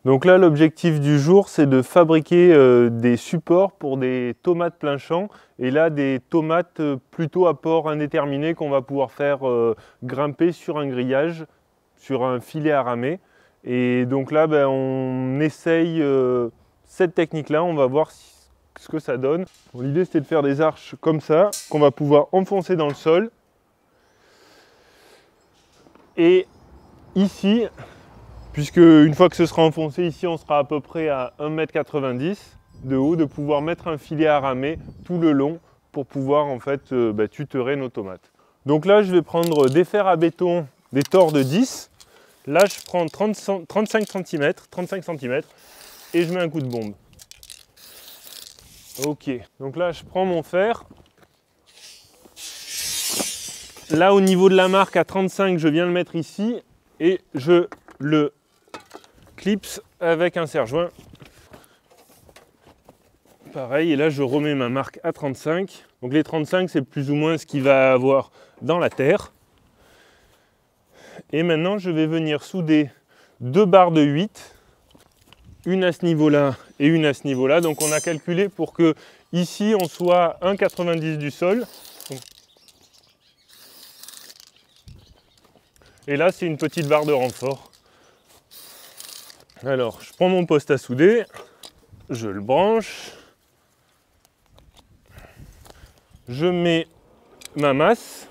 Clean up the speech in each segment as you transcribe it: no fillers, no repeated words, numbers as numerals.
Donc là, l'objectif du jour, c'est de fabriquer des supports pour des tomates plein champ. Et là, des tomates plutôt à port indéterminé qu'on va pouvoir faire grimper sur un grillage, sur un filet à ramer. Et donc là, on essaye cette technique-là, on va voir ce que ça donne. Bon, l'idée, c'était de faire des arches comme ça, qu'on va pouvoir enfoncer dans le sol. Et ici, puisque une fois que ce sera enfoncé, ici on sera à peu près à 1,90 m de haut, de pouvoir mettre un filet à ramer tout le long pour pouvoir en fait tutorer nos tomates. Donc là je vais prendre des fers à béton, des tors de 10. Là je prends 35 cm et je mets un coup de bombe. Ok, donc là je prends mon fer. Là au niveau de la marque à 35, je viens le mettre ici et je le clips avec un serre-joint. Pareil, et là je remets ma marque à 35. Donc les 35, c'est plus ou moins ce qu'il va avoir dans la terre. Et maintenant, je vais venir souder deux barres de 8, une à ce niveau-là et une à ce niveau-là. Donc on a calculé pour que ici on soit à 1,90 m du sol. Et là, c'est une petite barre de renfort. Alors, je prends mon poste à souder, je le branche, je mets ma masse.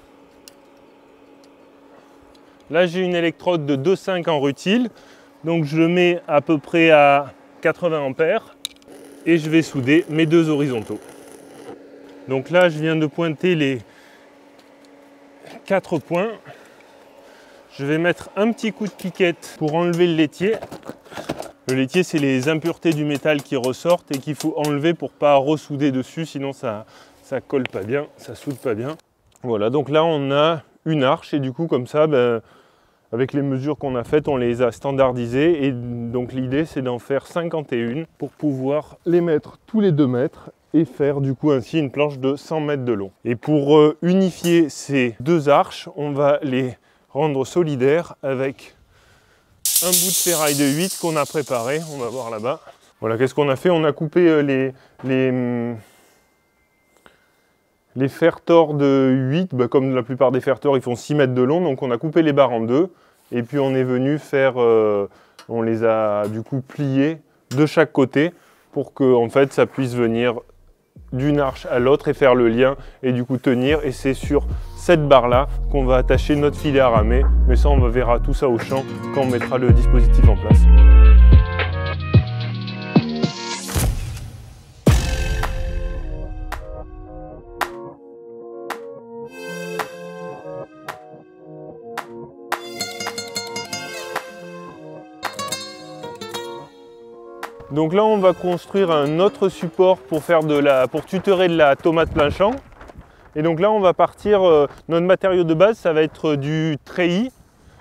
Là, j'ai une électrode de 2,5 en rutile, donc je le mets à peu près à 80 ampères et je vais souder mes deux horizontaux. Donc là, je viens de pointer les 4 points. Je vais mettre un petit coup de piquette pour enlever le laitier. Le laitier, c'est les impuretés du métal qui ressortent et qu'il faut enlever pour ne pas ressouder dessus, sinon ça colle pas bien, ça soude pas bien. Voilà, donc là on a une arche et du coup comme ça, avec les mesures qu'on a faites, on les a standardisées et donc l'idée c'est d'en faire 51 pour pouvoir les mettre tous les 2 mètres et faire du coup ainsi une planche de 100 mètres de long. Et pour unifier ces deux arches, on va les rendre solidaires avec un bout de ferraille de 8 qu'on a préparé, on va voir là-bas. Voilà, qu'est-ce qu'on a fait? On a coupé les fers tors de 8, comme la plupart des fers tors, ils font 6 mètres de long, donc on a coupé les barres en deux, et puis on est venu faire, on les a du coup pliés de chaque côté, pour que en fait ça puisse venir d'une arche à l'autre et faire le lien, et du coup tenir, et c'est sur cette barre là qu'on va attacher notre filet à ramer, mais ça on verra tout ça au champ quand on mettra le dispositif en place. Donc là on va construire un autre support pour tutorer de la tomate plein champ. Et donc là on va partir, notre matériau de base ça va être du treillis.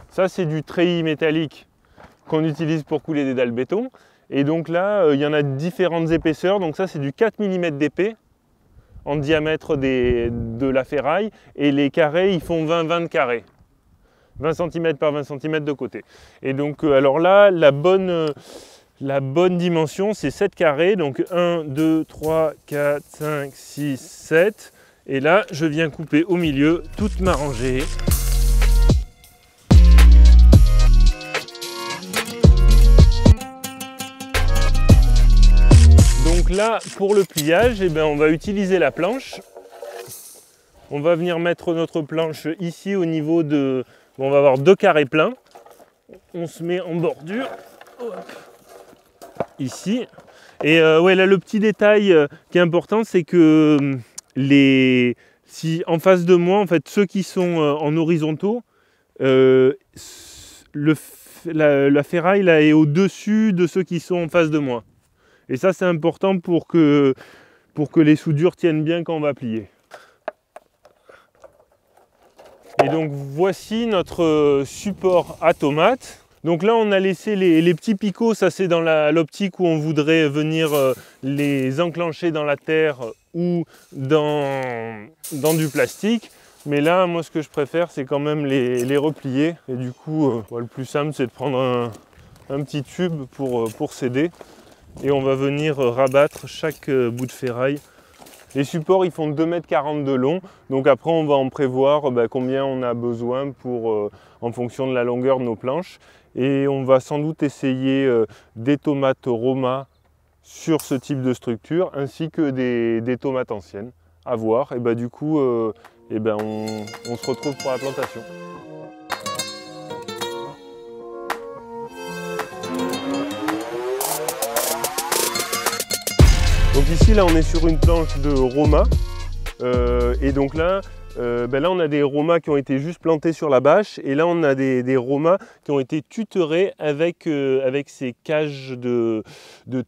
Ça c'est du treillis métallique qu'on utilise pour couler des dalles béton. Et donc là il y en a différentes épaisseurs, donc ça c'est du 4 mm d'épais en diamètre de la ferraille. Et les carrés ils font 20 carrés. 20 cm par 20 cm de côté. Et donc alors là la bonne dimension, c'est 7 carrés, donc 1, 2, 3, 4, 5, 6, 7. Et là, je viens couper au milieu toute ma rangée. Donc là, pour le pliage, on va utiliser la planche. On va venir mettre notre planche ici au niveau de... on va avoir 2 carrés pleins. On se met en bordure. Hop. Ici. Et ouais, là le petit détail qui est important, c'est que si en face de moi, en fait, ceux qui sont en horizontaux, la ferraille là est au-dessus de ceux qui sont en face de moi. Et ça c'est important pour que les soudures tiennent bien quand on va plier. Et donc voici notre support à tomates. Donc là on a laissé les petits picots, ça c'est dans l'optique où on voudrait venir les enclencher dans la terre ou dans du plastique. Mais là moi ce que je préfère c'est quand même les replier. Et du coup le plus simple c'est de prendre un petit tube pour s'aider. Et on va venir rabattre chaque bout de ferraille. Les supports ils font 2,40 m de long, donc après on va en prévoir combien on a besoin en fonction de la longueur de nos planches. Et on va sans doute essayer des tomates Roma sur ce type de structure, ainsi que des tomates anciennes, à voir. Et du coup, on se retrouve pour la plantation. Donc ici, là, on est sur une planche de Roma. Et donc là, on a des Romas qui ont été juste plantés sur la bâche. Et là, on a des Romas qui ont été tutorés avec ces cages de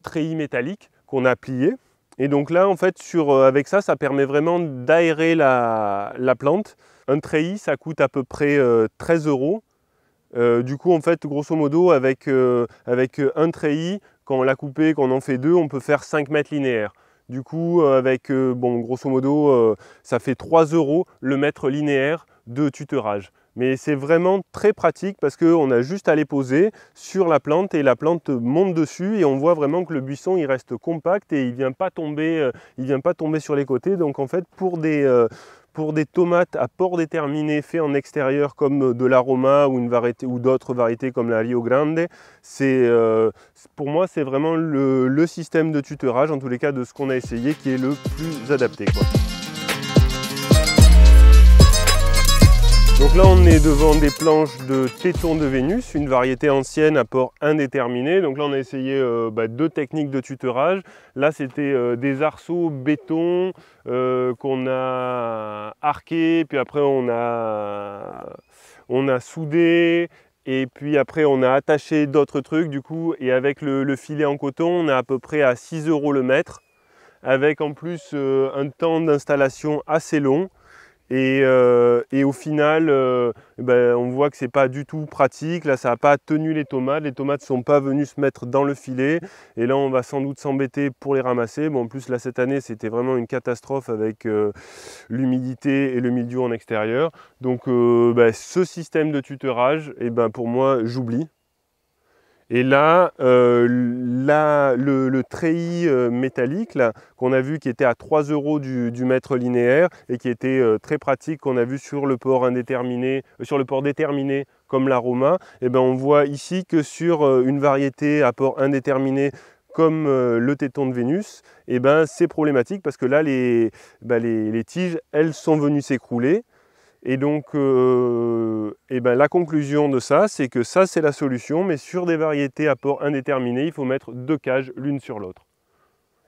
treillis métalliques qu'on a pliées. Et donc là, en fait, avec ça, ça permet vraiment d'aérer la plante. Un treillis, ça coûte à peu près 13 €. Du coup, en fait, grosso modo, avec un treillis, quand on l'a coupé, quand on en fait 2, on peut faire 5 mètres linéaires. Du coup, grosso modo, ça fait 3 € le mètre linéaire de tutorage. Mais c'est vraiment très pratique parce qu'on a juste à les poser sur la plante et la plante monte dessus et on voit vraiment que le buisson il reste compact et il ne vient pas tomber sur les côtés. Donc en fait, pour des tomates à port déterminé fait en extérieur comme de l'Aroma ou d'autres variétés comme la Rio Grande, pour moi c'est vraiment le système de tutorage, en tous les cas de ce qu'on a essayé, qui est le plus adapté, quoi. Donc là on est devant des planches de téton de Vénus, une variété ancienne à port indéterminé. Donc là on a essayé 2 techniques de tutorage. Là c'était des arceaux béton qu'on a arqués, puis après on a soudé, et puis après on a attaché d'autres trucs du coup, et avec le filet en coton on est à peu près à 6 € le mètre, avec en plus un temps d'installation assez long. Et au final, on voit que c'est pas du tout pratique. Là, ça n'a pas tenu les tomates. Les tomates ne sont pas venues se mettre dans le filet. Et là, on va sans doute s'embêter pour les ramasser. Bon, en plus, là, cette année, c'était vraiment une catastrophe avec l'humidité et le mildiou en extérieur. Donc, ce système de tutorage, pour moi, j'oublie. Et là, le treillis métallique qu'on a vu qui était à 3 € du mètre linéaire et qui était très pratique, qu'on a vu sur le port indéterminé, sur le port déterminé comme l'Aroma, on voit ici que sur une variété à port indéterminé comme le téton de Vénus, c'est problématique parce que là les tiges elles sont venues s'écrouler. Et donc, la conclusion de ça, c'est que ça, c'est la solution, mais sur des variétés à port indéterminé, il faut mettre 2 cages l'une sur l'autre.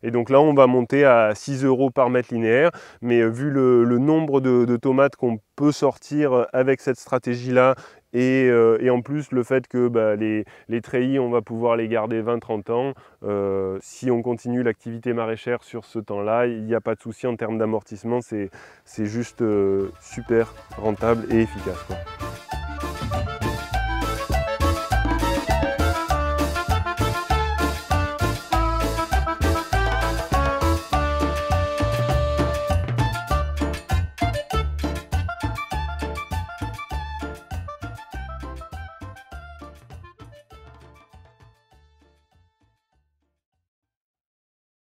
Et donc là, on va monter à 6 € par mètre linéaire, mais vu le nombre de tomates qu'on peut sortir avec cette stratégie-là, et en plus le fait que les treillis, on va pouvoir les garder 20-30 ans, si on continue l'activité maraîchère sur ce temps-là, il n'y a pas de souci en termes d'amortissement, c'est juste super rentable et efficace, quoi.